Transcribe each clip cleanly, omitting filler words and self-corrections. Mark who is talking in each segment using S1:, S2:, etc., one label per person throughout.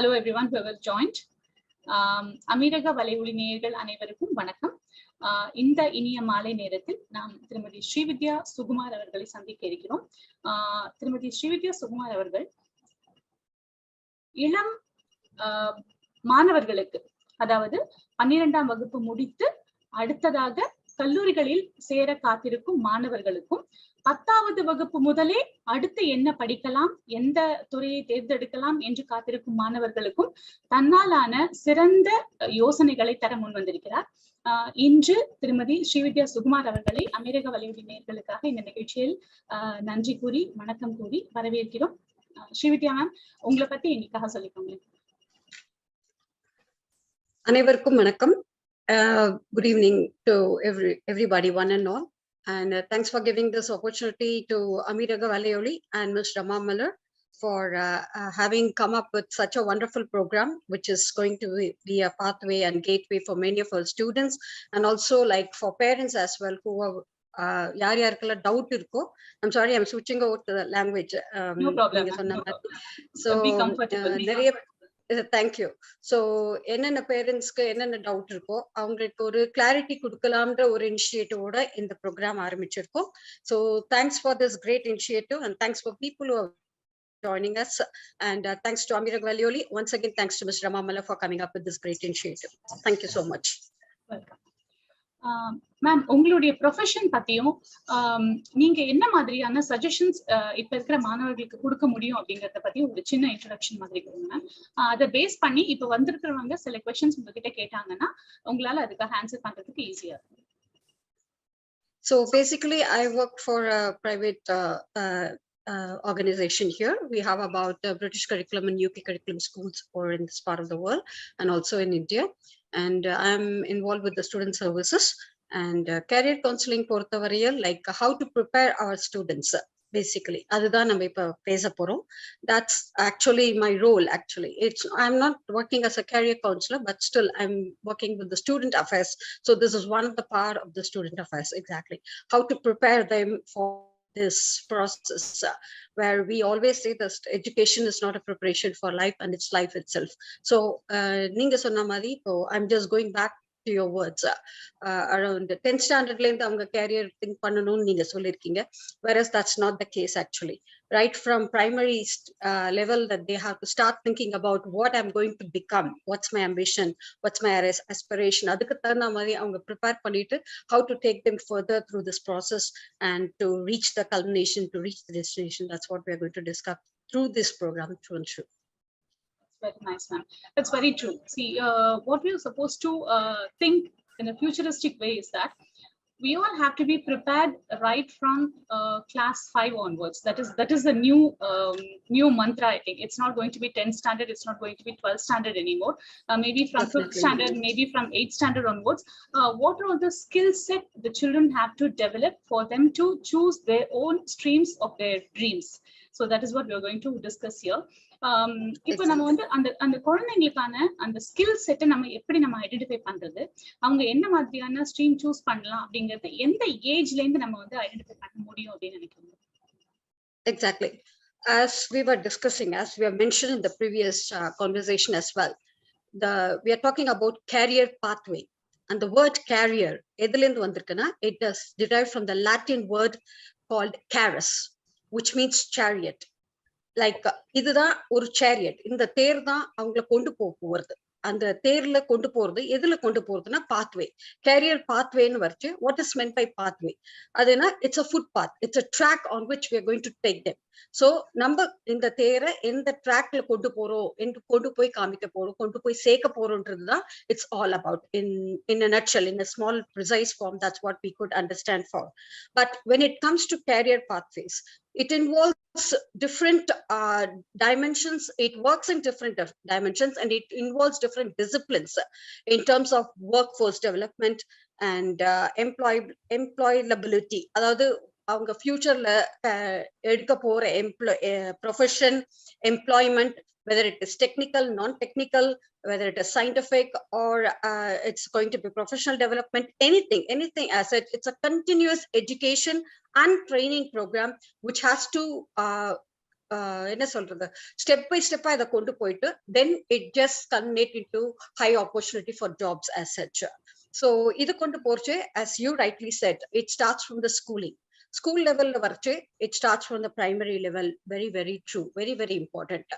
S1: Hello everyone who have joined. அமீரக வலையொலி நேயர்கள் அனைவருக்கும் வணக்கம். இந்த இனிய மாலை நேரத்தில் நாம் திருமதி ஸ்ரீவித்யா சுகுமார் அவர்களை சந்திக்க இருக்கிறோம். திருமதி ஸ்ரீவித்யா சுகுமார் அவர்கள் இளம் மாணவர்களுக்கு, அதாவது 12ஆம் வகுப்பு முடித்து அடுத்ததாக கல்லூரிகளில் சேர காத்திருக்கும் மாணவர்களுக்கும் 10வது வகுப்பு முதலே அடுத்து என்ன படிக்கலாம், எந்த துறையை தேர்ந்தெடுக்கலாம் என்று காத்திருக்கும் மாணவர்களுக்கும் தன்னாலான சிறந்த யோசனைகளை தர முன் வந்திருக்கிறார். இன்று திருமதி ஸ்ரீவித்யா சுகுமார் அவர்களை அமீரக வலையொலி நேயர்களுக்காக இந்த நிகழ்ச்சியில் நன்றி கூறி வணக்கம் கூறி வரவேற்கிறோம். ஸ்ரீவித்யா மேம், உங்களை பத்தி இன்னைக்காக சொல்லிக்கோங்க.
S2: அனைவருக்கும் வணக்கம். Good evening to everybody, one and all. And thanks for giving this opportunity to Amiraga Valayoli and Ms. Rama Miller for having come up with such a wonderful program, which is going to be a pathway and gateway for many of our students, and also like for parents as well who are yaar doubt irko. I'm sorry, I'm switching over to the language.
S1: No problem.
S2: So
S1: be comfortable.
S2: Thank you. So என்னென்ன பேரண்ட்ஸ்க்கு என்னென்ன doubt இருக்கோ அவங்களுக்கு ஒரு clarity கொடுக்கலாம்ன்ற ஒரு இனிஷியேட்டிவோட இந்த program ஆரம்பிச்சிருக்கோம். So thanks for this great initiative and thanks for people who are joining us, and thanks to Amiraga Valayoli. Once again, thanks to Ms. Rama Miller for coming up with this great initiative. Thank you so much.
S1: Welcome. Ma'am, உங்களுடைய profession பத்தியும் நீங்க என்ன மாதிரியான suggestions இப்ப இருக்கிற மாணவர்களுக்கு கொடுக்க முடியும் அப்படிங்கறத பத்தி ஒரு சின்ன இன்ட்ரோடக்ஷன் மாதிரி கொடுங்க மேம். அதை பேஸ் பண்ணி இப்ப வந்திருக்கிறவங்க சில क्वेश्चंस உங்ககிட்ட கேட்டாங்கன்னா உங்களால அதுக்கு ஆன்சர் பண்றதுக்கு ஈஸியா இருக்கும்.
S2: So basically I work for a private organization here. We have about British curriculum and UK curriculum schools or in this part of the world and also in India. And I'm involved with the student services and career counseling porthavarial, like how to prepare our students. Basically, அதுதான் நம்ம இப்ப பேச போறோம். That's actually my role. Actually, I'm not working as a career counselor, but still I'm working with the student affairs. So this is one of the part of the student affairs. Exactly, how to prepare them for this process, where we always say that education is not a preparation for life and it's life itself. So ninga sonna mari, I'm just going back to your words. Around 10th standard la indha avanga career think pannanum neenga sollirkeenga, whereas that's not the case actually. Right from primary level, that they have to start thinking about what I'm going to become, what's my ambition, what's my aspiration. Adukku thana mari avanga prepare pannittu how to take them further through this process and to reach the culmination, to reach the destination. That's what we are going to discuss through this program.
S1: Very nice, ma'am. That's very true. See, what we are supposed to think in a futuristic way is that we all have to be prepared right from class 5 onwards. That is the new mantra. I think it's not going to be 10th standard. It's not going to be 12th standard anymore. Maybe from 5th standard, maybe from 8th standard onwards. What are the skill set the children have to develop for them to choose their own streams of their dreams? So that is what we are going to discuss here. இப்போ நம்ம வந்து அந்த குழந்தைங்களுக்கான அந்த skill செட்டை நம்ம எப்படி நம்ம identify பண்றது, அவங்க என்ன மாதிரியான ஸ்ட்ரீம் சூஸ் பண்ணலாம் அப்படிங்கறது எந்த ஏஜ்ல இருந்து நம்ம வந்து ஐடென்டிஃபை பண்ண முடியும் அப்படின்னு நினைக்கிறோம்?
S2: Exactly, as we were discussing, as we have mentioned in the previous conversation as well, we are talking about career pathway, and the word career edilend vandirukana, it is derived from the Latin word called carus, which means chariot. Like இதுதான் ஒரு chariot. இந்த தேர் தான் அவங்கள கொண்டு போறது. அந்த தேர்ல கொண்டு போறது எதுல கொண்டு போறதுன்னா பாத்வே, கேரியர் பாத்வேன்னு வச்சு. What is meant by pathway? அதுனா it's a footpath, it's a track on which we are going to take them. So நம்ம இந்த தேரை எந்த ட்ராக்ல கொண்டு போறோம், கொண்டு போய் காமிக்க போறோம், கொண்டு போய் சேர்க்க போறோம்ன்றதுதான் it's all about. in a nutshell, in a small precise form, that's what we could understand for. But when it comes to career pathways, it involves different dimensions. It works in different dimensions, and it involves different disciplines in terms of workforce development and employability. Adhaadu அவங்க ஃபியூச்சர்ல எடுக்க போற profession, employment, whether it is technical, non-technical, whether it is scientific, or it's going to be professional development, anything as it's a continuous education and training program which has to என்ன சொல்றது, step by ஸ்டெப்பா இதை கொண்டு போயிட்டு then it just culminate into high opportunity for jobs as such. So இது கொண்டு போறச்சு, as you rightly said, it starts from the school level வரச்சு, it starts from the primary level. Very very true, very very important.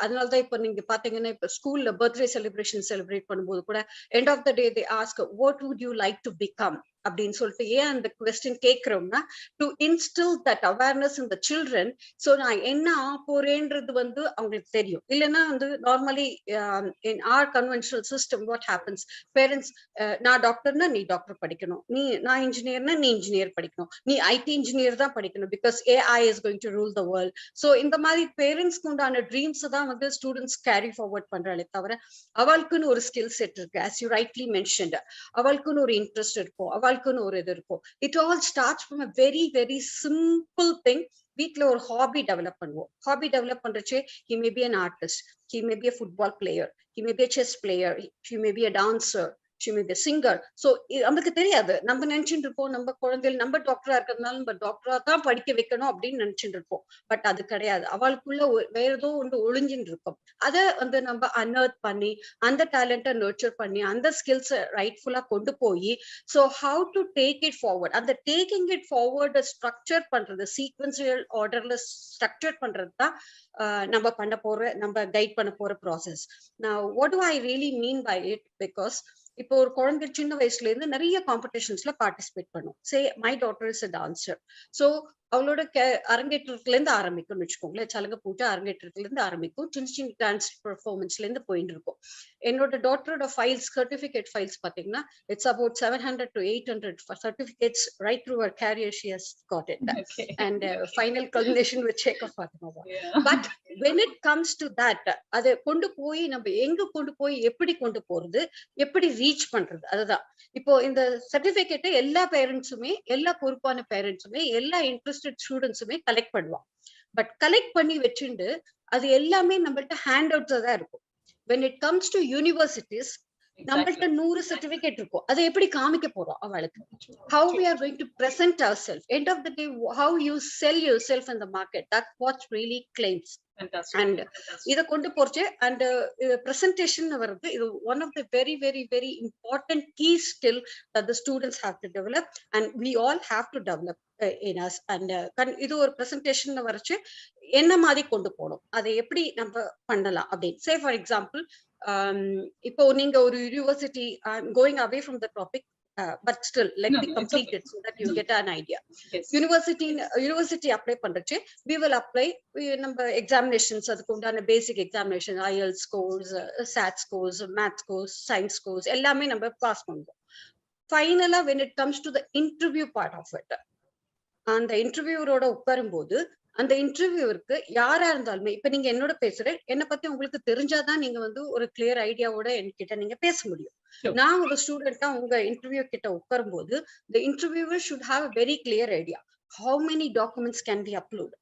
S2: அதனால தான் இப்போ நீங்க பாத்தீங்கன்னா இப்போ ஸ்கூல்ல birthday celebration celebrate பண்ணும்போது கூட end of the day they ask what would you like to become அப்படின்னு சொல்லிட்டு ஏன் அந்த கொஸ்டின் கேட்கிறோம்னா to instil that awareness in the children. So நான் என்ன போறேன்றது வந்து அவங்களுக்கு தெரியும். இல்லைன்னா வந்து normally in our conventional system what happens, parents நான் டாக்டர்னா நீ டாக்டர் படிக்கணும், நான் இன்ஜினியர்னா நீ இன்ஜினியர் படிக்கணும், நீ ஐடி இன்ஜினியர் தான் படிக்கணும் because AI is going to rule the world. So இந்த மாதிரி பேரண்ட்ஸ்க்கு உண்டான ட்ரீம்ஸ் தான் வந்து ஸ்டூடெண்ட்ஸ் கேரி ஃபார்வர்ட் பண்றாளே தவிர அவளுக்குன்னு ஒரு ஸ்கில் செட் இருக்கு. ஆஸ் யூ ரைட்லி மென்ஷன்ட், அவளுக்குன்னு ஒரு இன்ட்ரெஸ்ட் இருக்கும், அவளுக்குன்னு ஒரு இது இருக்கும். It all starts from a very very simple thing. வீட்ல ஒரு ஹாபி டெவலப் பண்ணுவோம். ஹாபி டெவலப் பண்றச்சே he may be an artist, he may be a football player, he may be a chess player, he may be a dancer, she may be a singer. So நமக்கு தெரியாது, நம்ம நினைச்சுட்டு இருப்போம் நம்ம குழந்தைகள் நம்ம டாக்டரா இருக்கிறதுனால நம்ம டாக்டரா தான் படிக்க வைக்கணும் அப்படின்னு நினைச்சுட்டு இருப்போம். பட் அது கிடையாது, அவளுக்குள்ள வேற ஏதோ ஒன்று ஒளிஞ்சுட்டு இருக்கும். அதை வந்து நம்ம அன்அர்த் பண்ணி அந்த டேலண்ட்டை நர்ச்சர் பண்ணி அந்த ஸ்கில்ஸை ரைட்ஃபுல்லா கொண்டு போய் so how to take it forward, அந்த டேக்கிங் இட் ஃபார்வர்ட் ஸ்ட்ரக்சர் பண்றது, சீக்வன்சியல் ஆர்டர்ல ஸ்ட்ரக்சர் பண்றது தான் நம்ம பண்ண போற, நம்ம கைட் பண்ண போற ப்ராசஸ். நான் what do I really mean by it, because இப்போ ஒரு குழந்தை சின்ன வயசுல இருந்து நிறைய காம்படிஷன்ஸ்ல பார்ட்டிசிபேட் பண்ணும். சே my daughter is a dancer. So அவளோட அரங்கேற்றத்துல இருந்து ஆரம்பிக்கும்னு வச்சுக்கோங்களேன், சலங்க பூஜை அரங்கேற்றத்துல இருந்து ஆரம்பிக்கும், சின்ன சின்ன டான்ஸ் பெர்ஃபார்மன்ஸ்ல இருந்து போயிட்டு இருக்கும். என்னோட டாட்டரோட ஃபைல்ஸ், சர்டிபிகேட் ஃபைல்ஸ் பாத்தீங்கன்னா it's about 700 to 800 certificates right through her career she has got it.
S1: Okay.
S2: And final culmination with Sheikh Fatima.
S1: Yeah.
S2: But when it comes to that, அதை கொண்டு போய் நம்ம எங்க கொண்டு போய் எப்படி கொண்டு போறது, எப்படி ரீச் பண்றது, அதுதான். இப்போ இந்த சர்டிபிகேட்டை எல்லா பேரண்ட்ஸுமே, எல்லா பொறுப்பான பேரண்ட்ஸுமே, எல்லா இன்ட்ரெஸ்டட் ஸ்டூடெண்ட்ஸுமே கலெக்ட் பண்ணுவான். பட் கலெக்ட் பண்ணி வச்சுட்டு அது எல்லாமே நம்மள்ட்ட ஹேண்ட் அவுட்ஸா தான் இருக்கும். when it comes to universities, நம்மள்ட்ட 100 சர்டிபிகேட் இருக்கும், அதை எப்படி காமிக்க போறோம் அவளுக்கு? how we are going to present ourselves, end of the day how you sell yourself in the market, that's what really claims.
S1: Fantastic.
S2: And இத கொண்டு போறச்சு and presentation வருது, இது one of the very very very important key skill that the students have to develop and we all have to develop in us. And இது ஒரு presentation வரச்சு என்ன மாதிரி கொண்டு போறோம், அதை எப்படி நம்ம பண்ணலாம் அப்படின்னு. say for example, இப்போ நீங்க ஒரு university, going away from the topic, but still let me complete it so that you get an idea.
S1: Yes.
S2: University apply பண்றச்சு we will apply நம்ம examinations, அதுக்கு உண்டான basic examination, IELTS scores, SAT scores, math scores, science scores எல்லாமே நம்ம pass பண்ணுவோம். ஃபைனலா when it comes to the interview part of it, அந்த இன்டர்வியூரோட உட்காரும்போது அந்த இன்டர்வியூருக்கு யாரா இருந்தாலுமே, இப்ப நீங்க என்னோட பேசுறேன், என்னை பத்தி உங்களுக்கு தெரிஞ்சாதான் நீங்க வந்து ஒரு கிளியர் ஐடியாவோட என்கிட்ட நீங்க பேச முடியும். நான் ஒரு ஸ்டூடெண்டா உங்க இன்டர்வியூ கிட்ட உட்காரும் போது the interviewer should have a very clear idea how many documents can be uploaded,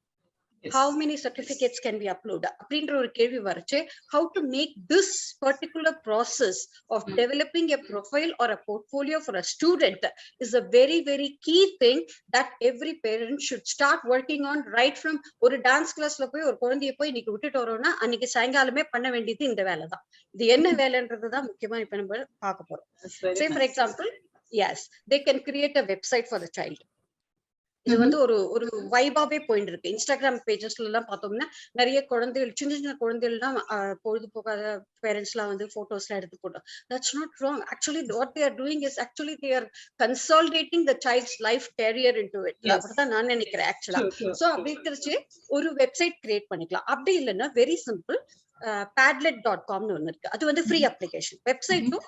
S2: yes. how many certificates can be uploaded அப்படின்ற ஒரு கேள்வி வரச்சு. how to make this particular process of developing a profile or a portfolio for a student is a very very key thing that every parent should start working on right from ஒரு dance கிளாஸ்ல போய் ஒரு குழந்தைய போய் இன்னைக்கு விட்டுட்டு வரோம்னா அன்னைக்கு சாயங்காலமே பண்ண வேண்டியது இந்த வேலை தான். இது என்ன வேலைன்றதுதான் முக்கியமா இப்ப நம்ம பார்க்க போறோம். say for example, yes, they can create a website for the child. இது வந்து ஒரு வைபாவே போயிட்டு இருக்கு. இன்ஸ்டாகிராம் பேஜஸ்ல எல்லாம் பார்த்தோம்னா நிறைய குழந்தைகள், சின்ன சின்ன குழந்தைகள் எல்லாம் பொழுது போகாத பேரண்ட்ஸ் எல்லாம் வந்து போட்டோஸ் எல்லாம் எடுத்து போட்டோம். That's not wrong. Actually what they are doing is actually they are consolidating the child's life career into it. அப்படிதான் நான் நினைக்கிறேன் ஆக்சுவலா. சோ அப்படி இருக்கிறச்சு ஒரு வெப்சைட் கிரியேட் பண்ணிக்கலாம். அப்படி இல்லைன்னா வெரி சிம்பிள், padlet.com னு ஒன்னு இருக்கு, அது வந்து ஃப்ரீ அப்ளிகேஷன். வெப்சைட்டும்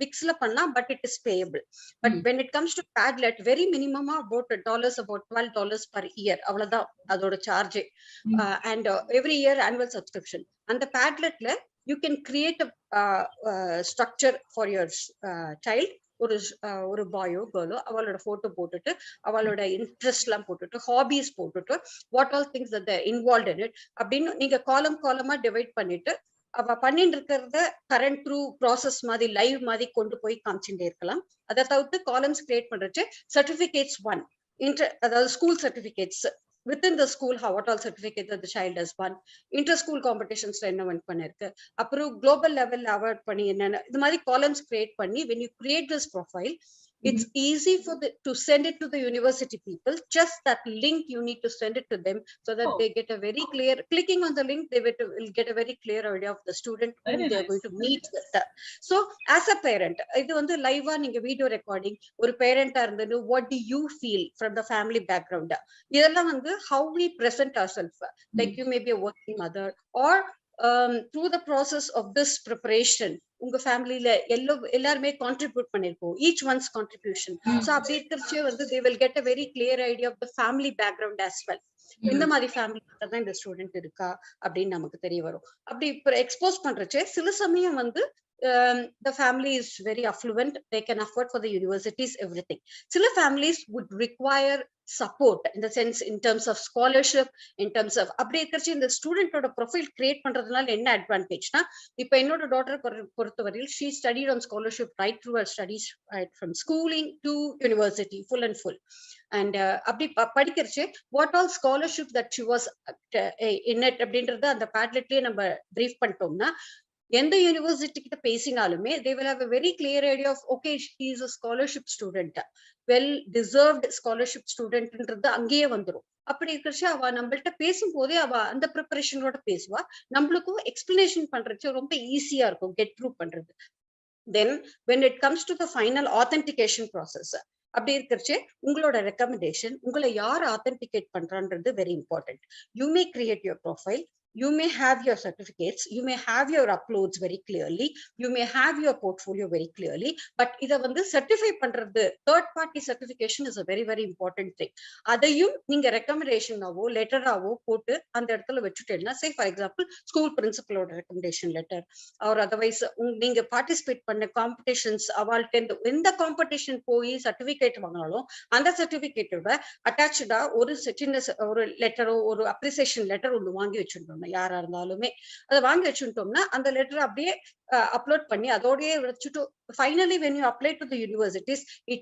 S2: விக்ஸ்ல பண்ணலாம், but it is payable. But when it comes to padlet, very minimum about $12 per year, அவ்வளவுதான் அதோட charge. and every year annual subscription. அந்த padletல you can create a structure for your child. ஒரு பாயோ கேர்ளோ அவளோட photo போட்டுட்டு, அவளோட interest எல்லாம் போட்டுட்டு, hobbies போட்டுட்டு, what all things that there involved in it அப்படின்னு நீங்க காலமா டிவைட் பண்ணிட்டு அவ பண்ணிட்டு இருக்கிறத கரண்ட் த்ரூ ப்ராசஸ் மாதிரி லைவ் மாதிரி கொண்டு போய் காமிச்சுட்டே இருக்கலாம். அதை தவிர்த்து காலம்ஸ் கிரியேட் பண்றச்சு சர்டிபிகேட்ஸ் 1, அதாவது school certificates, within the school, how what all certificate that the child has won, inter-school competitions என்ன win பண்ணிருக்கு, அப்புறம் global level award பண்ணி என்னென்ன இந்த மாதிரி columns create பண்ணி, when you create this profile, it's easy for to send it to the university people. Just that link you need to send it to them so that they get a very clear, clicking on the link, they will get a very clear idea of the student who they are going to meet with. So as a parent, இது வந்து லைவா நீங்க video recording ஒரு பேரண்டா இருந்தது, what do you feel from the family background, இதெல்லாம் வந்து how we present ourselves, like you may be a working mother or through the process of this preparation உங்க ஃபேமிலில எல்லாருமே கான்ட்ரிபியூட் பண்ணிருக்கோம், each one's contribution. So அப்படி இருக்கிறச்சே வந்து they will get a very clear idea of the family background as well. இந்த மாதிரி family தான் இந்த ஸ்டூடெண்ட் இருக்கா அப்படின்னு நமக்கு தெரிய வரும். அப்படி இப்ப எக்ஸ்போஸ் பண்றச்சே சில சமயம் வந்து the family is very affluent, they can afford for the universities everything. Sila families would require support in the sense in terms of scholarship, in terms of அப்படியே இருக்கிறச்சு இந்த ஸ்டூடெண்டோட ப்ரொஃபைல் கிரியேட் பண்றதுனால என்ன அட்வான்டேஜ்னா, இப்ப என்னோட டாட்டர் பொறுத்தவரையில் she studied on scholarship right through her studies, right from schooling to university, full and full. And அப்படி படிக்கிறச்சு what all scholarship that she was in it அப்படின்றது அந்த பேட்லெட்லயே நம்ம பிரீஃப் பண்ணிட்டோம்னா, எந்த யூனிவர்சிட்டி கிட்ட பேசினாலுமே they will have a very clear idea of okay, she is a scholarship student, well deserved scholarship studentன்றது அங்கேயே வந்துரும். அப்படி இருக்கிறச்சு அவ நம்மள்ட்ட பேசும்போதே அவ அந்த ப்ரிப்பரேஷனோட பேசுவா, நம்மளுக்கும் எக்ஸ்பிளனேஷன் பண்றச்சு ரொம்ப ஈஸியா இருக்கும் கெட் த்ரூ பண்றது. Then when it comes to the final authentication process, அப்படி இருக்கிறச்சு உங்களோட ரெக்கமெண்டேஷன் உங்களை யார் ஆத்தென்டிகேட் பண்றான்றது very important. You may create your profile, you may have your certificates, you may have your uploads very clearly, you may have your portfolio very clearly, but இத வந்து certify பண்றது, third party certification is a very very important thing. அதையும் நீங்க recommendation ஆவோ letter ஆவோ போட்டு அந்த இடத்துல வச்சுட்டேன்னா, say for example school principal ஓட recommendation letter or otherwise நீங்க participate பண்ண competitions, அவள்கிட்ட எந்த competition போய் certificate வாங்கினாலும் அந்த certificate-ஓட attached ஒரு சின்ன ஒரு லெட்டரோ ஒரு appreciation letter ஒன்று வாங்கி வச்சிருந்தோம். யாரா இருந்தாலுமே அதை வாங்கி வச்சுட்டோம்னா அந்த லெட்டர் அப்படியே அப்லோட் பண்ணி அதோடயே வச்சுட்டு finally when you apply to the universities, it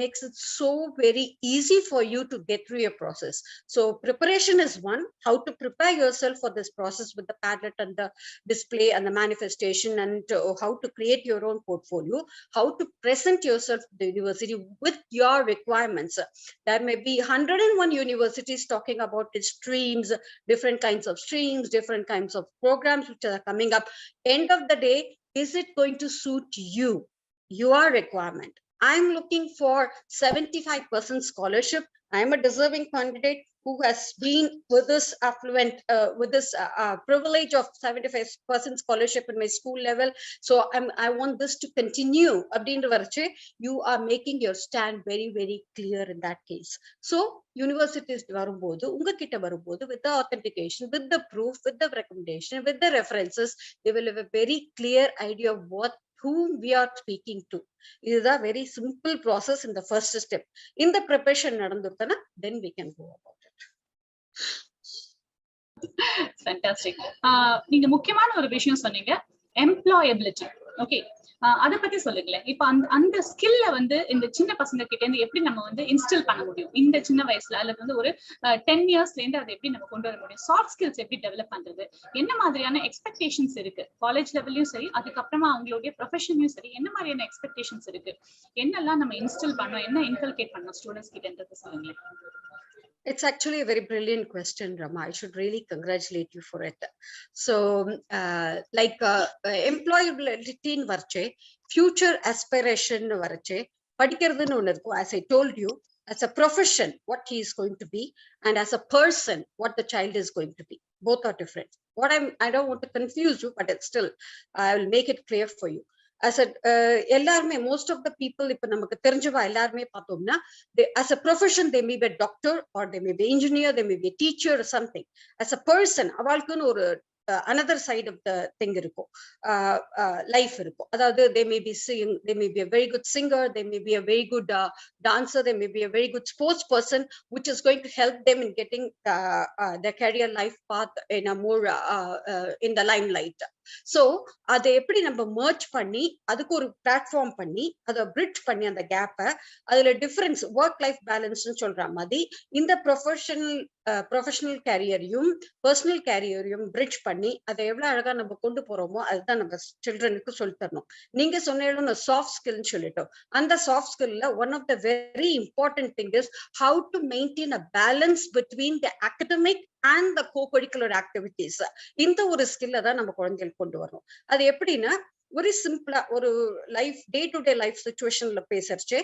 S2: makes it so very easy for you to get through your process. So preparation is one, how to prepare yourself for this process with the Padlet and the display and the manifestation, and how to create your own portfolio, how to present yourself to the university with your requirements. There may be 101 universities talking about the streams, different kinds of streams, different kinds of programs which are coming up. End of the day, is it going to suit you, your requirement? I'm looking for 75% scholarship. I'm a deserving candidate who has been with this affluent, with this privilege of 75% scholarship in my school level. So I want this to continue. You are making your stand very, very clear in that case. So universities வரும்போது உங்ககிட்ட வரும்போது with the authentication, with the proof, with the recommendation, with the references, they will have a very clear idea of whom we are speaking to. இதுதான் very simple process in the first step. In the preparation நடந்துருத்தனா, then we can go about it.
S1: Fantastic. நீங்க முக்கியமான ஒரு விஷயம் சொன்னீங்க, employability. Okay, அத பத்தி சொல்லுங்களேன். இப்ப அந்த ஸ்கில்ல வந்து இந்த சின்ன பசங்க கிட்ட இருந்து எப்படி நம்ம வந்து இன்ஸ்டில் பண்ண முடியும் இந்த சின்ன வயசுல, அல்லது வந்து ஒரு 10 இயர்ஸ்ல இருந்து அதை எப்படி நம்ம கொண்டு வர முடியும்? சாஃப்ட் ஸ்கில்ஸ் எப்படி டெவலப் பண்றது? என்ன மாதிரியான எக்ஸ்பெக்டேஷன்ஸ் இருக்கு காலேஜ் லெவல்லயும் சரி, அதுக்கப்புறமா அவங்களுடைய ப்ரொஃபஷன்லயும் சரி, என்ன மாதிரியான எக்ஸ்பெக்டேஷன்ஸ் இருக்கு? என்னெல்லாம் நம்ம இன்ஸ்டில் பண்ணோம், என்ன இன்கல்கேட் பண்ணோம் ஸ்டூடெண்ட்ஸ் கிட்டன்றது சொல்லுங்களேன்.
S2: It's actually a very brilliant question, Rama. I should really congratulate you for it. So, employability in varche, future aspiration varche, padikkiradunu onnu irukku. As I told you, as a profession, what he is going to be, and as a person, what the child is going to be. Both are different. I don't want to confuse you, but it's still, I will make it clear for you. As a எல்லாருமே most of the people இப்ப நமக்கு தெரிஞ்சவா எல்லாருமே பார்த்தோம்னா, as a profession they may be a doctor or they may be engineer, they may be a teacher or something. As a person அவளுக்குன்னு ஒரு another side of the thing இருக்கும், life இருக்கும். அதாவது they may be a very good singer, they may be a very good dancer, they may be a very good sports person, which is going to help them in getting their career life path in a more in the limelight. So அதை எப்படி நம்ம merge பண்ணி அதுக்கு ஒரு platform பண்ணி அதை bridge பண்ணி அந்த கேப்பை அதுல டிஃபரன்ஸ் ஒர்க் லைஃப் பேலன்ஸ்னு சொல்ற மாதிரி இந்த ப்ரொஃபஷனல் கேரியரையும் பர்சனல் கேரியரையும் பிரிட்ஜ் பண்ணி அதை எவ்வளவு அழகா நம்ம கொண்டு போறோமோ அதுதான் நம்ம சில்ட்ரனுக்கு சொல்லி தரணும். நீங்க சொன்ன சாஃப்ட் ஸ்கில்னு சொல்லிட்டோம். அந்த சாஃப்ட் ஸ்கில்ல one of the very important thing is how to maintain a balance between the academic and the co-curricular activities. இந்த ஒரு ஸ்கில்ல தான் நம்ம குழந்தைகளுக்கு கொண்டு வரணும். அது எப்படின்னா வெரி சிம்பிளா ஒரு life day to day life சுச்சுவேஷன்ல பேசுறச்சே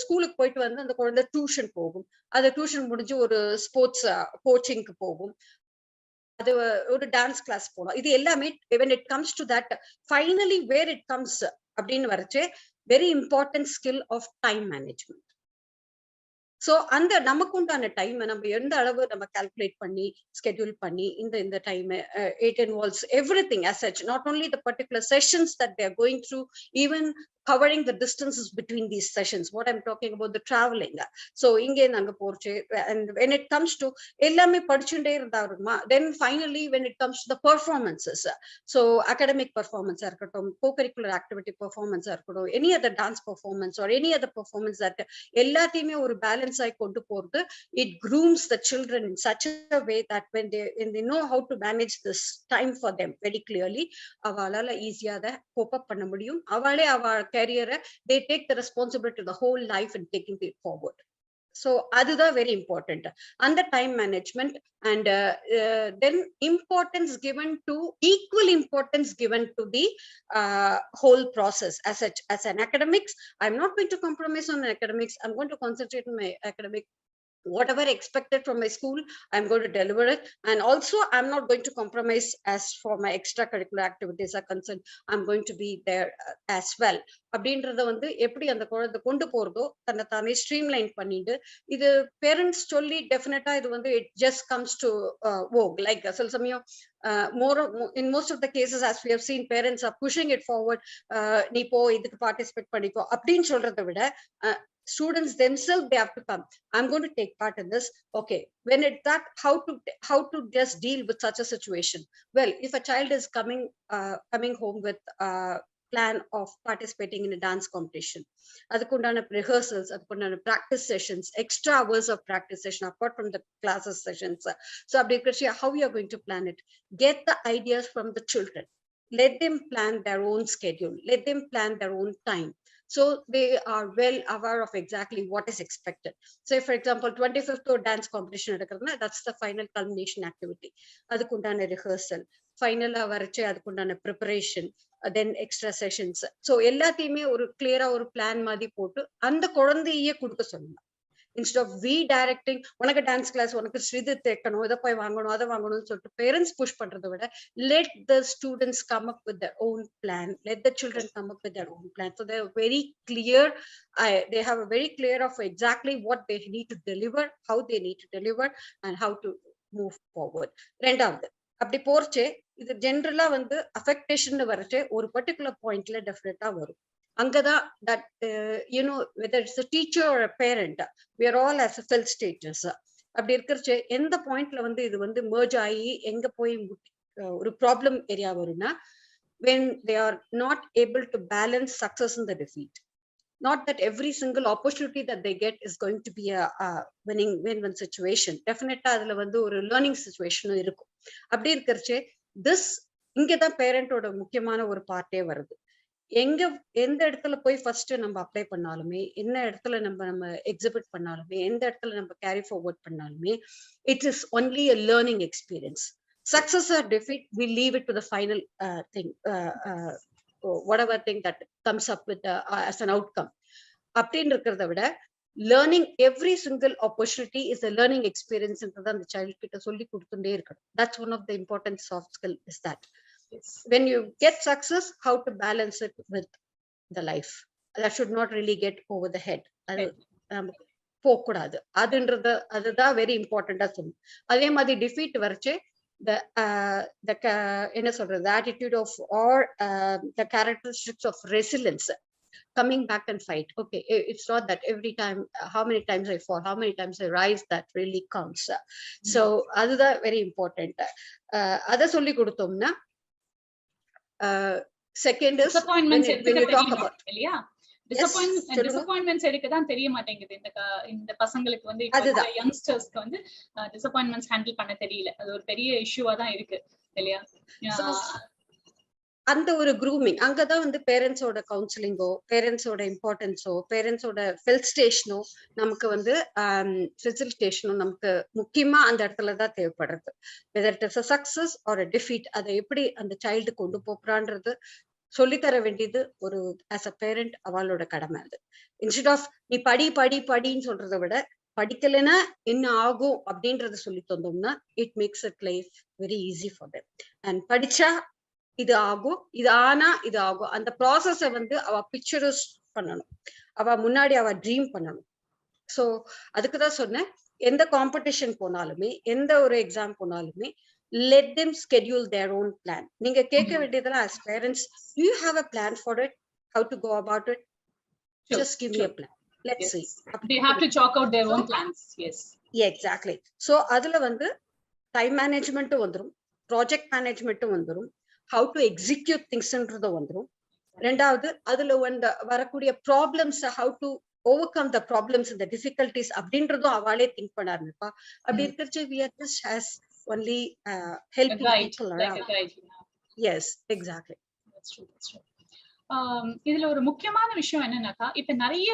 S2: ஸ்கூலுக்கு போயிட்டு வந்து அந்த குழந்தை டியூஷன் போகும். அது டியூஷன் முடிஞ்சு ஒரு ஸ்போர்ட்ஸ் கோச்சிங்க்கு போகும். அது ஒரு டான்ஸ் கிளாஸ் போகணும். இது எல்லாமே when it comes to that finally where it comes அப்படின்னு வரச்சே very important skill of time management. So அந்த நமக்கு உண்டான டைம் நம்ம எந்த அளவு நம்ம கால்குலேட் பண்ணி ஸ்கெட்யூல் பண்ணி இந்த time it involves everything as such, not only the particular sessions that they are going through, even covering the distances between these sessions. What I'm talking about, the traveling. So inge nanga porche, and when it comes to ellame padichunde irundharuma, then finally when it comes to the performances, so academic performance irukattum, co-curricular activity performance irukattum, any other dance performance or any other performance, that ellathiyume oru balance ai kondu porudhu, it grooms the children in such a way that when they know how to manage this time for them very clearly, avalala easy ah da cope up panna mudiyum. Avale ava career, they take the responsibility of the whole life and taking it forward. So அதுதான் very important. And the time management, and then importance given to equal importance given to the whole process as such. As an academics, I'm not going to compromise on academics. I'm going to concentrate on my academic. Whatever expected from my school, I'm going to deliver it. And also I'm not going to compromise as for my extracurricular activities are concerned. I'm going to be there as well. அப்படின்றத வந்து எப்படி அந்த குழந்தை கொண்டு போறதோ தன்னை தானே streamline பண்ணிட்டு, இது பேரண்ட்ஸ் சொல்லி டெஃபினட்டா இது வந்து it just comes to vogue like சில சமயம் more in most of the cases, as we have seen, parents are pushing it forward. நீ போ இதுக்கு பார்ட்டிசிபேட் பண்ணிக்கோ அப்படின்னு சொல்றதை விட students themselves, they have to come. I'm going to take part in this. Okay, when it's that, how to just deal with such a situation? Well, if a child is coming home with plan of participating in a dance competition, adukundana rehearsals, adukundana practice sessions, extra hours of practice session apart from the classes sessions. So abdikrishi, how you are going to plan it? Get the ideas from the children. Let them plan their own schedule. Let them plan their own time. So they are well aware of exactly what is expected. Say for example, 25th or dance competition, that's the final culmination activity. Adukundana rehearsal, final varache adukundana preparation, then extra sessions. So ellathiyume oru clear ah oru plan maadi potu and kodandaiye kudukka sollணும். Instead of we directing, உனக்கு dance class, உனக்கு ஸ்ரீதி தேக்கணும், இதை போய் வாங்கணும், அதை வாங்கணும்னு சொல்லிட்டு parents push பண்றதை விட, let the students come up with their own plan. Let the children come up with their own plan. So they are very clear. They have a very clear of exactly what they need to deliver, how they need to deliver, and how to move forward. ரெண்டாவது அப்படி போர்ச்சே இது ஜென்ரலா வந்து affectation வரச்சே ஒரு particular பாயிண்ட்ல டெஃபினட்டா வரும். அங்கதான் that whether it's a teacher or a parent, we are all as a felt status. அப்படி இருக்கிறச்சு எந்த பாயிண்ட்ல வந்து இது வந்து merge ஆகி எங்க போய் ஒரு ப்ராப்ளம் ஏரியா வரும்னா, when they are not able to balance success and the defeat. Not that every single opportunity that they get is going to be a win-win situation. Definitely அதுல வந்து ஒரு learning situation இருக்கும். அப்படி இருக்கிறச்சு இங்கதான் பேரண்டோட முக்கியமான ஒரு பார்ட்டே வருது. எந்த இடத்துல போய் ஃபர்ஸ்ட் நம்ம அப்ளை பண்ணாலுமே, என்ன இடத்துல நம்ம எக்ஸிபிட் பண்ணாலுமே, எந்த இடத்துல நம்ம கேரி ஃபார்வர்ட் பண்ணாலுமே, it is only a learning experience. Success or defeat, we leave it to the final thing, whatever thing that comes up with as an outcome. அப்படின்னு இருக்கிறத விட, learning every single opportunity is a learning experience என்றத அந்த child கிட்ட சொல்லி கொடுத்துட்டே இருக்கணும். That's one of the important soft skill is that. Yes. When you get success, how to balance it with the life. That should not really get over the head. போகக்கூடாது. அதுதான் very இம்பார்ட்டண்டா சொல்லணும். அதே மாதிரி defeat வரைச்சு என்ன சொல்றது, the attitude of or the characteristics of resilience, coming back and fight. Okay, it's not that every time, how many times I fall, how many times I rise, that really counts. So அதுதான் very important. அத சொல்லி கொடுத்தோம்னா second is
S1: disappointments
S2: when you talk about
S1: இல்லையா
S2: yes
S1: disappointments எடுக்க தான் தெரிய மாட்டேங்குது இந்த பசங்களுக்கு வந்து இப்ப யங்ஸ்டர்ஸ்க்கு வந்து disappointments ஹேண்டில் பண்ண தெரியல. அது ஒரு பெரிய இஷ்யூவா தான் இருக்கு இல்லையா?
S2: அந்த ஒரு க்ரூமிங் அங்கதான் வந்து பேரண்ட்ஸோட கவுன்சிலிங்கோ, பேரண்ட்ஸோட இம்பார்ட்டன்ஸோ, பேரண்ட்ஸோட ஃபெசிலிட்டேஷனோ நமக்கு வந்து ஃபெசிலிட்டேஷனோ நமக்கு முக்கியமா அந்த இடத்துலதான் தேவைப்படுறது. Whether it is a success or a defeat, அதை எப்படி அந்த சைல்டு கொண்டு போறான்றது சொல்லித்தர வேண்டியது ஒரு ஆஸ் அ பேரண்ட் அவளோட கடமை. அது இன்ஸ்டெட் ஆஃப் நீ படின்னு சொல்றதை விட படிக்கலைன்னா என்ன ஆகும் அப்படின்றத சொல்லி தந்தோம்னா it makes it life very easy for them. And படிச்சா இது ஆகும், இது ஆனா இது ஆகும், அந்த ப்ராசஸ வந்து அவ பிக்சரைஸ் பண்ணணும், அவ முன்னாடி அவ ட்ரீம் பண்ணணும். ஸோ அதுக்குதான் சொன்னேன், எந்த காம்படிஷன் போனாலுமே எந்த ஒரு எக்ஸாம் போனாலுமே let them schedule their own plan. நீங்க கேட்க வேண்டியதெல்லாம் as parents, do you have a plan for it, how to go about it? Just give me a plan, let's see.
S1: They have to chalk out their own plans. Yes,
S2: exactly. So அதுல வந்து time மேனேஜ்மெண்ட்டும் வந்துரும், project மேனேஜ்மெண்ட்டும் வந்துரும், how to execute things ன்றது வந்துரும். ரெண்டாவது அதுல வந்து வரக்கூடிய problems, how to overcome the problems and the difficulties அப்படின்றதும் அவளே திங்க் பண்ண ஆரம்பிப்பா. அப்படி இருக்கிறச்சு we are just as only helping people around. Yes, exactly.
S1: That's true. இதுல ஒரு முக்கியமான விஷயம் என்னன்னாக்கா, இப்ப நிறைய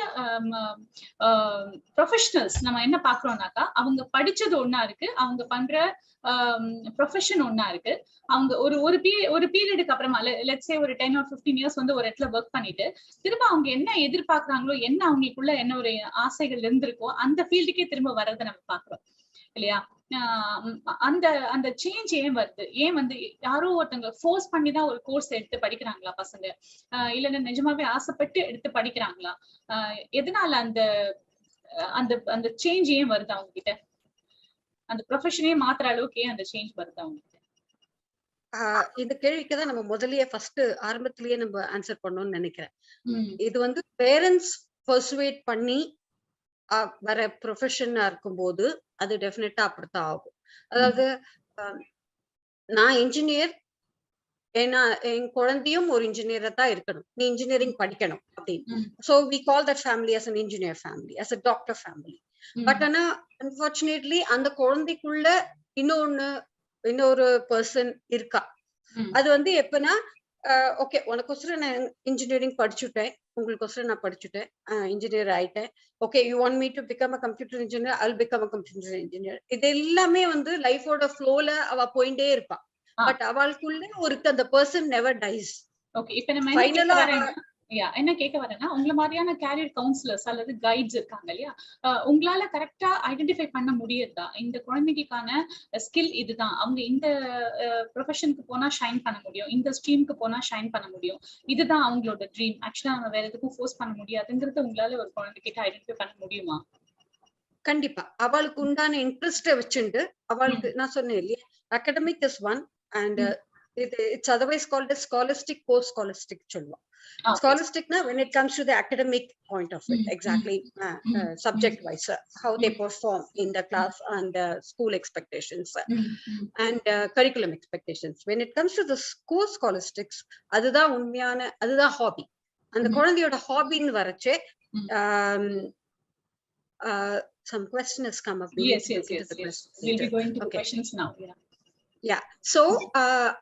S1: ப்ரொஃபஷனல்ஸ் நம்ம என்ன பாக்குறோம்னாக்கா, அவங்க படிச்சது ஒண்ணா இருக்கு, அவங்க பண்ற ப்ரொஃபஷன் ஒண்ணா இருக்கு. அவங்க ஒரு பீரியடுக்கு அப்புறமா லெட்ஸ் சே ஒரு 10 or 15 இயர்ஸ் வந்து ஒரு இடத்துல ஒர்க் பண்ணிட்டு திரும்ப அவங்க என்ன எதிர்பார்க்கறாங்களோ, என்ன அவங்களுக்குள்ள என்ன ஒரு ஆசைகள் இருந்திருக்கோ அந்த ஃபீல்டுக்கே திரும்ப வர்றதை நம்ம பாக்குறோம் இல்லையா? அந்த அந்த சேஞ்ச் ஏன் வருது? ஏன் வந்து யாரோ ஒருத்தவங்க ஃபோர்ஸ் பண்ணி தான் ஒரு கோர்ஸ் எடுத்து படிக்கிறாங்களா பசங்க, இல்ல நிஜமாவே ஆசைப்பட்டு எடுத்து படிக்கிறாங்களா? எதனால அந்த அந்த அந்த சேஞ்ச் ஏன் வருது அவங்க கிட்ட? அந்த ப்ரொஃபஷனே மாத்துற அளவுக்கு ஏன் அந்த சேஞ்ச் வருது அவங்க கிட்ட?
S2: இந்த கேள்விக்குதான் நம்ம முதல்லயே ஃபர்ஸ்ட் ஆரம்பத்திலேயே நம்ம ஆன்சர் பண்ணணும்னு நினைக்கிறேன். இது வந்து பேரண்ட்ஸ் பர்சுவேட் பண்ணி வர ப்ரொஃபஷனா இருக்கும்போது அது டெஃபினட்டா அப்படித்தான் ஆகும். அதாவது நான் இன்ஜினியர், ஏன்னா என் குழந்தையும் ஒரு இன்ஜினியரா தான் இருக்கணும், நீ இன்ஜினியரிங் படிக்கணும் அப்படின்னு. So we call that family as an engineer family, as a doctor family. But ஆனா அன்பார்ச்சுனேட்லி அந்த குழந்தைக்குள்ள இன்னொரு பர்சன் இருக்கா. அது வந்து எப்பனா ஓகே உனக்கொசரம் நான் இன்ஜினியரிங் படிச்சுட்டேன், உங்களுக்கொசரம் நான் படிச்சுட்டேன், இன்ஜினியர் ஆயிட்டேன், okay you want me to become a computer engineer, I will become a computer engineer. இது எல்லாமே வந்து லைஃபோட ஃப்ளோல அவ போயிட்டே இருப்பா. பட் அவளுக்குள்ள அந்த பர்சன் நெவர் டைஸ்.
S1: ஓகே, இப்ப நம்ம என்ன கேட்க வரேன்னா, உங்களை மாதிரியான கேரியர் கவுன்சிலர்ஸ் அல்லது கைட்ஸ் இருக்காங்க இல்லையா, உங்களால கரெக்டா ஐடென்டிஃபை பண்ண முடியுதா இந்த குழந்தைகளுக்கான ஸ்கில் இதுதான், அவங்க இந்த ப்ரொஃபஷனுக்கு போனா ஷைன் பண்ண முடியும், இந்த ஸ்ட்ரீமுக்கு போனா ஷைன் பண்ண முடியும், இதுதான் அவங்களோட ட்ரீம், ஆக்சுவலா நம்ம வேற எதுக்கும் ஃபோர்ஸ் பண்ண முடியாதுங்கிறது உங்களால ஒரு குழந்தைகிட்ட ஐடென்டிஃபை பண்ண முடியுமா?
S2: கண்டிப்பா. அவளுக்கு உண்டான இன்ட்ரெஸ்ட வச்சுண்டு, அவளுக்கு நான் சொன்னேன் இல்லையா, academic is one and it's otherwise called as scholastic, post-scholastic சொல்லுவோம். Scholasticனா when it comes to the academic point of it, exactly, subject wise, how they perform in the class and school expectations and curriculum expectations. When it comes to the scholastics, அதுதான் உண்மையான, அதுதான் hobby. அந்த குழந்தையோட ஹாபின்னு வரச்சே some question has come up.
S1: Yes. We'll be going to the questions now.
S2: So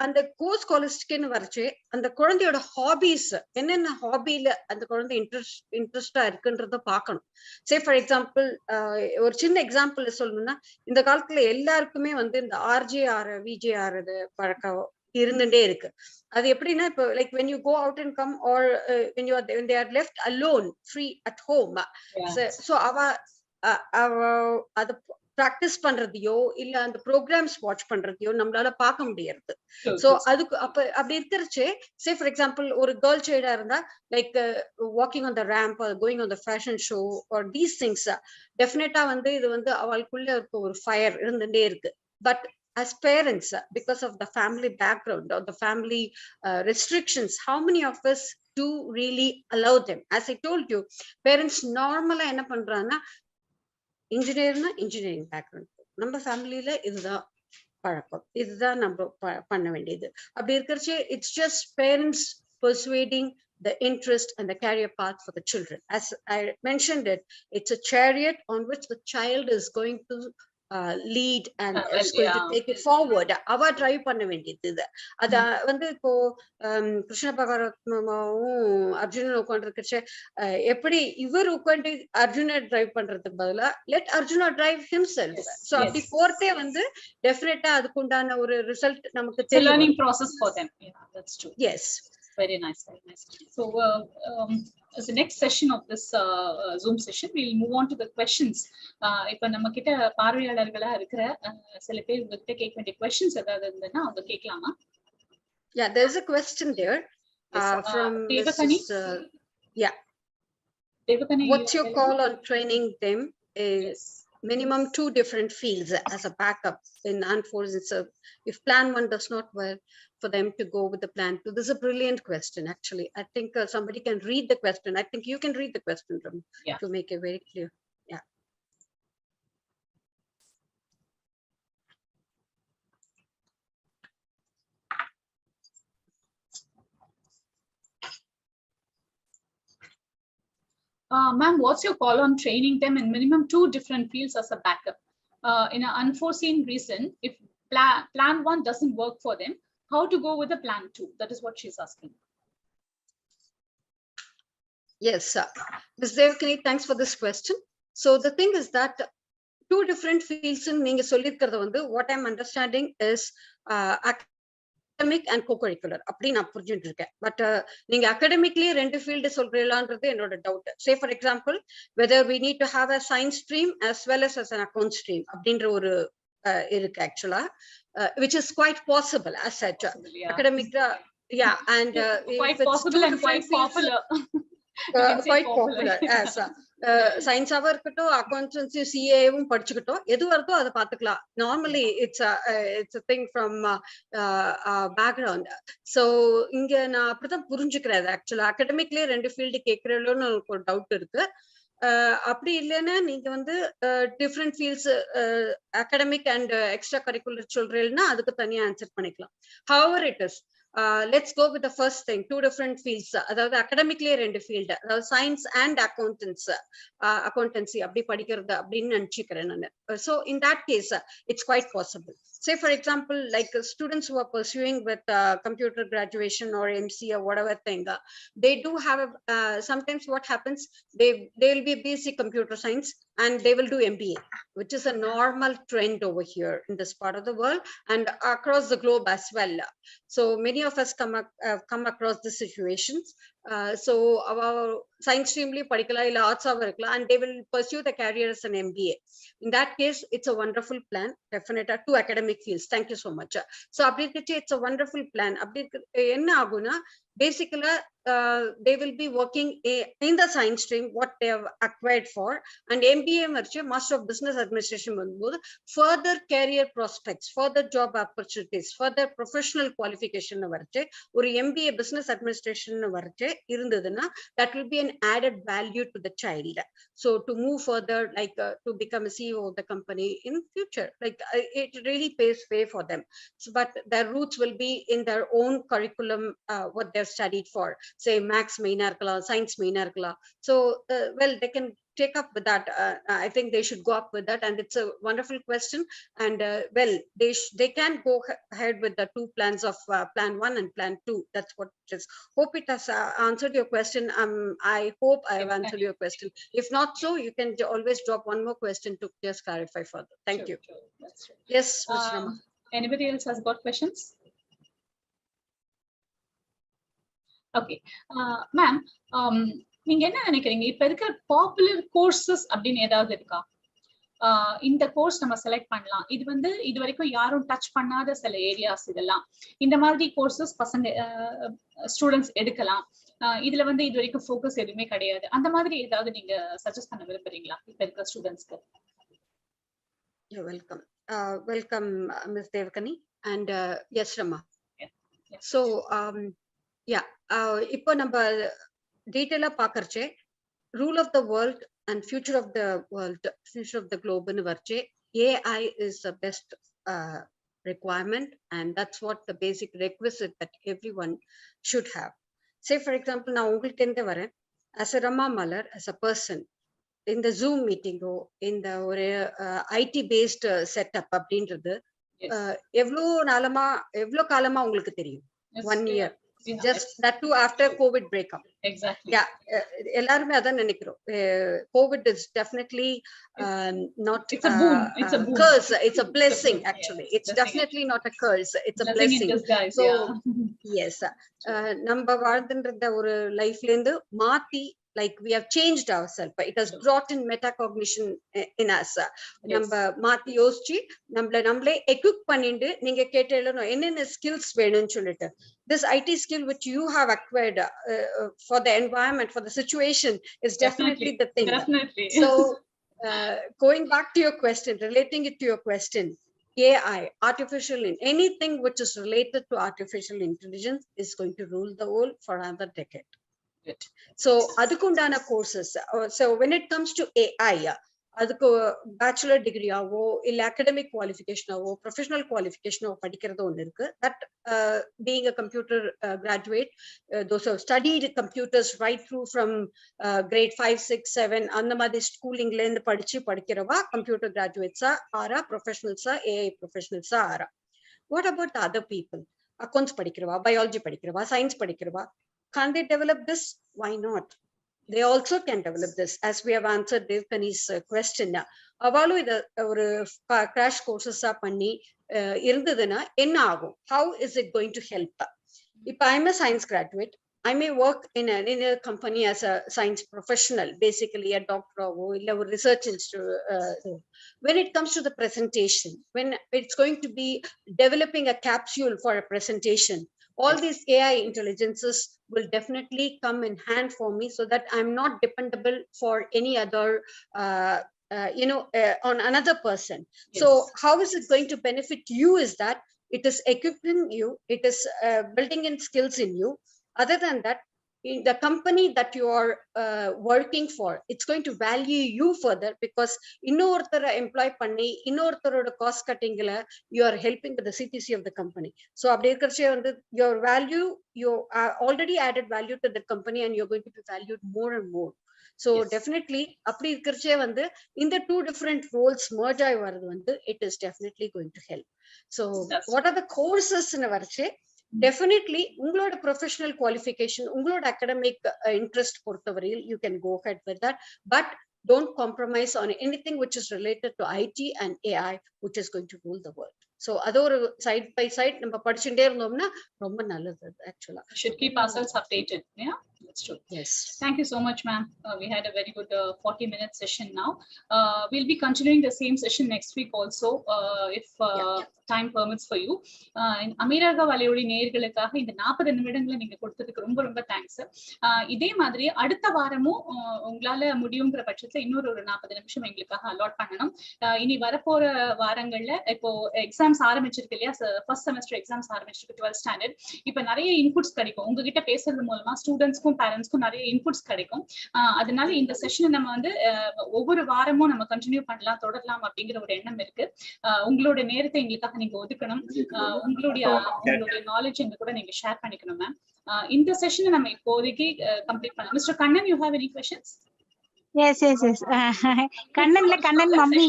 S2: அந்த course ஸ்காலர்ஷிப்னு வரச்சு அந்த குழந்தையோட ஹாபிஸ் என்னென்ன, ஹாபில அந்த குழந்தை இன்ட்ரெஸ்டா இருக்குன்றத பார்க்கணும். சே ஃபார் எக்ஸாம்பிள் ஒரு சின்ன எக்ஸாம்பிள் சொல்லணும்னா, இந்த காலத்துல எல்லாருக்குமே வந்து இந்த ஆர்ஜேஆர் விஜேஆர் பழக்கம் இருந்துட்டே இருக்கு. அது எப்படின்னா, இப்போ like when you go out and come or when they are left alone free at home, so அவ அது பிராக்டிஸ் பண்றதையோ இல்ல அந்த ப்ரோக்ராம்ஸ் வாட்ச் பண்றதையோ நம்மளால பார்க்க முடியாது. சோ அதுக்கு அப்படி இருக்கிறச்சு, சே ஃபார் எக்ஸாம்பிள் ஒரு கேர்ள் சைல்டா இருந்தா like walking on the ramp, going on the fashion show are these things, டெஃபினட்டா வந்து இது வந்து அவளுக்குள்ள இருக்க ஒரு ஃபயர் இருந்துட்டே இருக்கு. But as parents, because of the family background or the family restrictions, how many of us do really allow them? As I told you, parents normally என்ன பண்றாங்கன்னா, இன்ஜினியர்னா இன்ஜினியரிங் பேக்ரவுண்ட், நம்ம ஃபேமிலியில இதுதான் பழக்கம். இதுதான் நம்ம பண்ண வேண்டியது. அப்படி இருக்கிறச்சு it's just parents persuading the interest and the career path for the children. As I mentioned it, it's a chariot on which the child is going to lead and is going to take it forward. அவ drive பண்ண வேண்டியது இது. அத வந்து இப்போ கிருஷ்ண பகவத்மாவும் அர்ஜுனன் உட்காந்துருக்கச்சு எப்படி இவர் உட்காந்து அர்ஜுன டிரைவ் பண்றதுக்கு பதிலா let Arjuna drive himself. So அப்படி போறதே வந்து டெஃபினட்டா அதுக்குண்டான ஒரு ரிசல்ட் நமக்கு தெரியும்.
S1: learning process for them. Yeah, that's true.
S2: Yes.
S1: Very nice, very nice. So as the next session of this Zoom session, we'll move on to the questions. இப்ப நம்ம கிட்ட பார்வையாளர்களா இருக்கிற சில பேர் உங்ககிட்ட கேட்க வேண்டிய questions ஏதாவது இருந்ததுன்னா அவங்க கேட்கலாமா?
S2: Yeah, there's a question there from
S1: Devakani.
S2: Yeah.
S1: Devakani,
S2: what's your call on training them is minimum 2 different fields as a backup in unforeseen. So if plan 1 does not work, for them to go with the plan 2. This is a brilliant question, actually. I think somebody can read the question. I think you can read the question from to make it very clear. Yeah.
S1: Ma'am, what's your call on training them in minimum 2 different fields as a backup? In an unforeseen reason, if plan 1 doesn't work for them, how to go with the plan 2? That is what she's asking.
S2: Yes, Ms. Devakani, thanks for this question. So the thing is that 2 different fields in நீங்க சொல்லிருக்கிறது வந்து what I'm understanding is academic and co-curricular அப்படி நான் புரிஞ்சுட்டு இருக்கேன். But நீங்க academically 2 field சொல்றீங்களான்றது என்னோட doubt. Say for example, whether we need to have a science stream as well as an account stream அப்படின்ற ஒரு இருக்கு actually, which is quite possible as such. Academic, yeah, and
S1: quite possible and quite popular.
S2: Quite popular as science hour இருக்கட்டும், accountancy CAவும் படிச்சுக்கிட்டோம், எது வருதோ அதை பார்த்துக்கலாம். Normally it's a thing from background. So இங்க நான் அப்படிதான் புரிஞ்சுக்கிறேன். ஆக்சுவலா அகடமிக்லயே 2 ஃபீல்டு கேட்கறோம்னு எனக்கு ஒரு டவுட் இருக்கு. அப்படி இல்லைன்னா நீங்க வந்து different fields academic and extracurricular சொல்றீங்கன்னா அதுக்கு தனியா ஆன்சர் பண்ணிக்கலாம். However it is, let's go with the first thing, 2 different fields. அதாவது அகடமிக்லயே 2 ஃபீல்ட், அதாவது சயின்ஸ் அண்ட் அக்கௌண்டன்சி அப்படி படிக்கிறது அப்படின்னு நினைச்சுக்கிறேன் நான். So in that case it's quite possible. Say for example, like students who are pursuing with computer graduation or MC or whatever thing, they do have sometimes what happens, they will be basic computer science and they will do MBA, which is a normal trend over here in this part of the world and across the globe as well. So many of us come across the situations. So our science streamly padikala illa arts irukla and they will pursue the career as an MBA. In that case it's a wonderful plan, definitely 2 academic fields. Thank you so much. So abdikache it's a wonderful plan. Abdi enna aguna basically they will be working in the science stream what they have acquired for, and MBA marche master of business administration vandumbod further career prospects, further job opportunities, further professional qualification varche or MBA business administration varche irundaduna that will be an added value to the child. So to move further, like to become a CEO of the company in future, like it really pays way for them. So, but their roots will be in their own curriculum, what they've studied for. Say maths main irukala, science main irukala. So well, they can take up with that. I think they should go up with that, and it's a wonderful question. And well, they can go ahead with the 2 plans of plan 1 and plan 2. That's what it is. Hope it has answered your question. I hope I have answered your question. If not so, you can always drop one more question to just clarify further. Thank you.
S1: That's true.
S2: Yes, Ms. Rama.
S1: Anybody else has got questions? Okay, ma'am, நீங்க என்ன நினைக்கிறீங்க, இப்ப இருக்க popular courses அப்படின்னு ஏதாவது இருக்கா? இந்த course நம்ம செலக்ட் பண்ணலாம், இது வந்து இது வரைக்கும் யாரும் டச் பண்ணாத சில ஏரியாஸ், இதெல்லாம் இந்த மாதிரி கோர்சஸ் பசங்க ஸ்டூடெண்ட்ஸ் எடுக்கலாம், இதுல வந்து இது வரைக்கும் ஃபோக்கஸ் எதுவுமே கிடையாது, அந்த மாதிரி ஏதாவது நீங்க சஜஸ்ட் பண்ண விரும்புறீங்களா இப்ப இருக்க ஸ்டூடெண்ட்ஸ்க்கு?
S2: You're welcome. Welcome, Ms. Devakani. And yes, Rama.
S1: Yeah.
S2: So yeah, இப்போ நம்ம டீட்டெயிலா பாக்கறச்சே rule of the world and future of the world, future of the globe ன்னு வரச்சே AI is the best requirement, and that's what the basic requisite that everyone should have. Say for example, now உங்களுக்கு எந்த வரேன் as a Rama Malar, as a person, in the Zoom meeting ஓ இந்த ஒரு IT based setup அப்படின்றது
S1: Yes.
S2: எவ்வளோ காலமா உங்களுக்கு தெரியும்?
S1: Yes,
S2: 1 year.
S1: yeah,
S2: Just that too after COVID breakup.
S1: exactly.
S2: Yeah, எல்லாருமே அதான் நினைக்கிறோம். COVID is definitely not
S1: It's a boon. It's a boon.
S2: curse. It's a blessing,
S1: It's a boon.
S2: actually.
S1: Yes,
S2: It's
S1: blessing.
S2: definitely not a curse. It's a
S1: Blessing in
S2: blessing.
S1: disguise.
S2: So
S1: Yeah.
S2: yes, நம்ம வாழ்ந்துன்ற ஒரு லைஃப்ல இருந்து மாத்தி, like we have changed ourselves, but it has brought in metacognition in us. நம்ம மாத்தி யோசிச்சு நம்மளே equip பண்ணிட்டு, நீங்க கேட்டேல என்னென்ன skills வேணும்னு சொல்லிட்டு, this IT skill which you have acquired for the environment, for the situation, is definitely the thing.
S1: Definitely.
S2: So going back to your question, relating it to your question, AI, anything which is related to artificial intelligence is going to rule the world for another decade.
S1: Good.
S2: So adukundana courses. So when it comes to AI, அதுக்கு bachelor degree ஆவோ இல்ல academic qualification ஆவோ professional qualification ஆவோ படிக்கிறது ஒன்று இருக்கு. That being a computer graduate, those who have studied computers right through from grade 5, 6, 7 அந்த மாதிரி ஸ்கூலிங்ல இருந்து படிக்கிறவா computer graduates ஆரா, professionals AI professionals ஆரா. What about the other people? Accounts படிக்கிறவா, biology படிக்கிறவா, science படிக்கிறவா, can't they develop this? Why not? They also can develop this, as we have answered Devkani's question. avalu idu oru crash courses panni irundaduna enna agum? How is it going to help? If I am a science graduate, I may work in a company as a science professional, basically a doctor or a research institute. When it comes to the presentation, when it's going to be developing a capsule for a presentation, all these AI intelligences will definitely come in hand for me, so that I'm not dependable for any other on another person. Yes. So how is it going to benefit you is that it is equipping you, it is building in skills in you. Other than that, in the company that you are working for, it's going to value you further, because இன்னொருத்தர employ பண்ணி இன்னொருத்தரோட cost cutting la you are helping with the CTC of the company. So அப்படி இருக்கறச்சே வந்து your value, you already added value to the company, and you're going to be valued more and more. So yes, definitely அப்படி இருக்கறச்சே வந்து இந்த two different roles merge ஆகி வரது வந்து it is definitely going to help. So what are the courses ன்னு வரச்சே, definitely உங்களோட professional qualification, உங்களோட academic interest பொறுத்தவரையில் you can go ahead with that, but don't compromise on anything which is related to IT and AI, which is going to rule the world. So அது ஒரு side by side நம்ம படிச்சுட்டே இருந்தோம்னா ரொம்ப நல்லது. Actually
S1: should keep ourselves updated. Yeah, that's true.
S2: Yes,
S1: thank you so much, ma'am. We had a very good 40-minute session now. We'll be continuing the same session next week also, if time permits for you. அமீரக வலையொலி நேயர்களுக்காக இந்த 40 நிமிடங்களை நீங்க கொடுத்ததுக்கு ரொம்ப ரொம்ப thanks. இதே மாதிரி அடுத்த வாரமும் உங்களால முடியுங்கிற பட்சத்துல இன்னொரு 40 நிமிஷம் எங்களுக்காக அலாட் பண்ணணும். இனி வரப்போற வாரங்கள்ல இப்போ எக்ஸாம்ஸ் ஆரம்பிச்சிருக்கு இல்லையா, ஃபர்ஸ்ட் செமஸ்டர் எக்ஸாம்ஸ் ஆரம்பிச்சிருக்கு 12th ஸ்டாண்டர்ட். இப்ப நிறைய இன்புட்ஸ் கிடைக்கும் உங்ககிட்ட பேசுறது மூலமா, ஸ்டூடெண்ட்ஸ்க்கும் பேரண்ட்ஸ்க்கும் நிறைய இன்புட்ஸ் கிடைக்கும். அதனால இந்த செஷனை நம்ம வந்து ஒவ்வொரு வாரமும் நம்ம கண்டினியூ பண்ணலாம், தொடரலாம் அப்படிங்கிற ஒரு எண்ணம் இருக்கு. உங்களோட நேரத்தை எங்களுக்காக நீங்க ஒதுக்கணும், உங்களுடைய நாலேஜ் எங்க கூட நீங்க ஷேர் பண்ணிக்கணும் மேம். இந்த செஷனை நம்ம இப்போதைக்கு கம்ப்ளீட் பண்ணலாம். Mister Kannan, you have any questions?
S3: Yes. Kannan mummy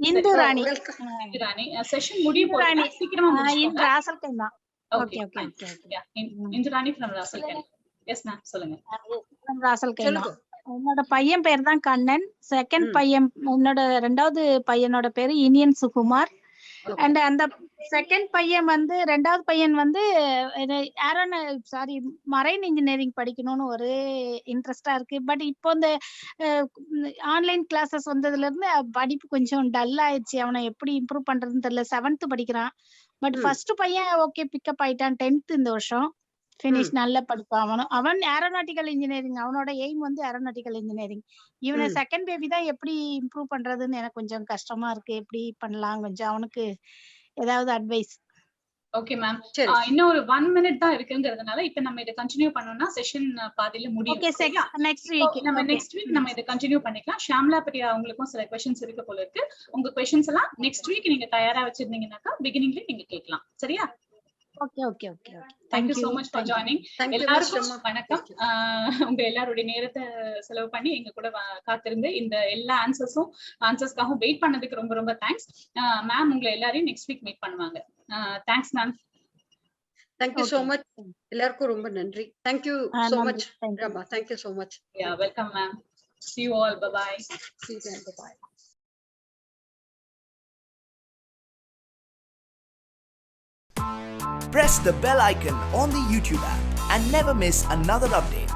S3: Indu Rani
S1: session முடிய போகுது, சீக்கிரமா முடிச்சுக்கோங்க.
S3: Ras al Khaimah. Okay.
S1: Indu Rani from Ras al Khaimah. Yes ma'am, சொல்லுங்க.
S3: ராசல் கைமா. உன்னோட பையன் பேர் தான் கண்ணன். செகண்ட் பையன், உன்னோட ரெண்டாவது பையனோட பேரு இனியன் சுகுமார். அண்ட் அந்த செகண்ட் பையன் வந்து, ரெண்டாவது பையன் வந்து மரைன் இன்ஜினியரிங் படிக்கணும்னு ஒரு இன்ட்ரெஸ்டா இருக்கு. பட் இப்போ இந்த ஆன்லைன் கிளாஸஸ் வந்ததுல இருந்து படிப்பு கொஞ்சம் டல் ஆயிடுச்சு. அவனை எப்படி இம்ப்ரூவ் பண்றதுன்னு தெரியல. 7th படிக்கிறான். பட் ஃபர்ஸ்ட் பையன் ஓகே பிக்கப் ஆயிட்டான். 10th இந்த வருஷம் பினிஷ், நல்ல படிப்பான். அவன் ஏரோநாட்டிக்கல் இன்ஜினியரிங், அவனோட எய்ம் வந்து ஏரோநாட்டிக்கல் இன்ஜினியரிங். இவனை செகண்ட் பேபி தான் எப்படி இம்ப்ரூவ் பண்றதுன்னு எனக்கு கொஞ்சம் கஷ்டமா இருக்கு. எப்படி பண்ணலாம், கொஞ்சம் அவனுக்கு ஏதாவது அட்வைஸ்?
S1: Okay ma'am.
S2: சரி.
S1: இன்னும் ஒரு 1 மினிட் தான் இருக்குங்கிறதுனால இப்ப நம்ம இதை கண்டினியூ பண்ணோம்னா செஷன் பாதியில முடியும்.
S3: ஓகே
S1: சரியா?
S3: நெக்ஸ்ட்
S1: இப்போ
S3: வீக்
S1: நம்ம நெக்ஸ்ட் வீக் நம்ம இதை கண்டினியூ பண்ணிக்கலாம். ஷாம்லா பத்தி அவங்களுக்கும் சில கொஸ்டின்ஸ் இருக்க போல இருக்கு. உங்க கொஸ்டின்ஸ் எல்லாம் நெக்ஸ்ட் வீக் நீங்க தயாரா வச்சிருந்தீங்கன்னாக்கா பிகினிங்ல நீங்க கேட்கலாம். சரியா?
S3: Okay okay okay okay
S1: thank you so much for joining. எல்லாருக்கும் வணக்கம். உங்க எல்லாருடைய நேரத்தை செலவு பண்ணி எங்க கூட காத்திருந்து இந்த எல்லா ஆன்சர்ஸ்க்காகவும் வெயிட் பண்ணதுக்கு ரொம்ப ரொம்ப தேங்க்ஸ் மேம். உங்களை எல்லாரையும் நெக்ஸ்ட் வீக் மீட் பண்ணுவாங்க. Thanks ma'am.
S2: Thank you so much. எல்லாருக்கும் ரொம்ப நன்றி. Thank you so much Rama. Thank you so much.
S1: Yeah welcome ma'am. See you all. Bye bye.
S2: See you then. Bye bye.
S4: Press the bell icon on the YouTube app and never miss another update.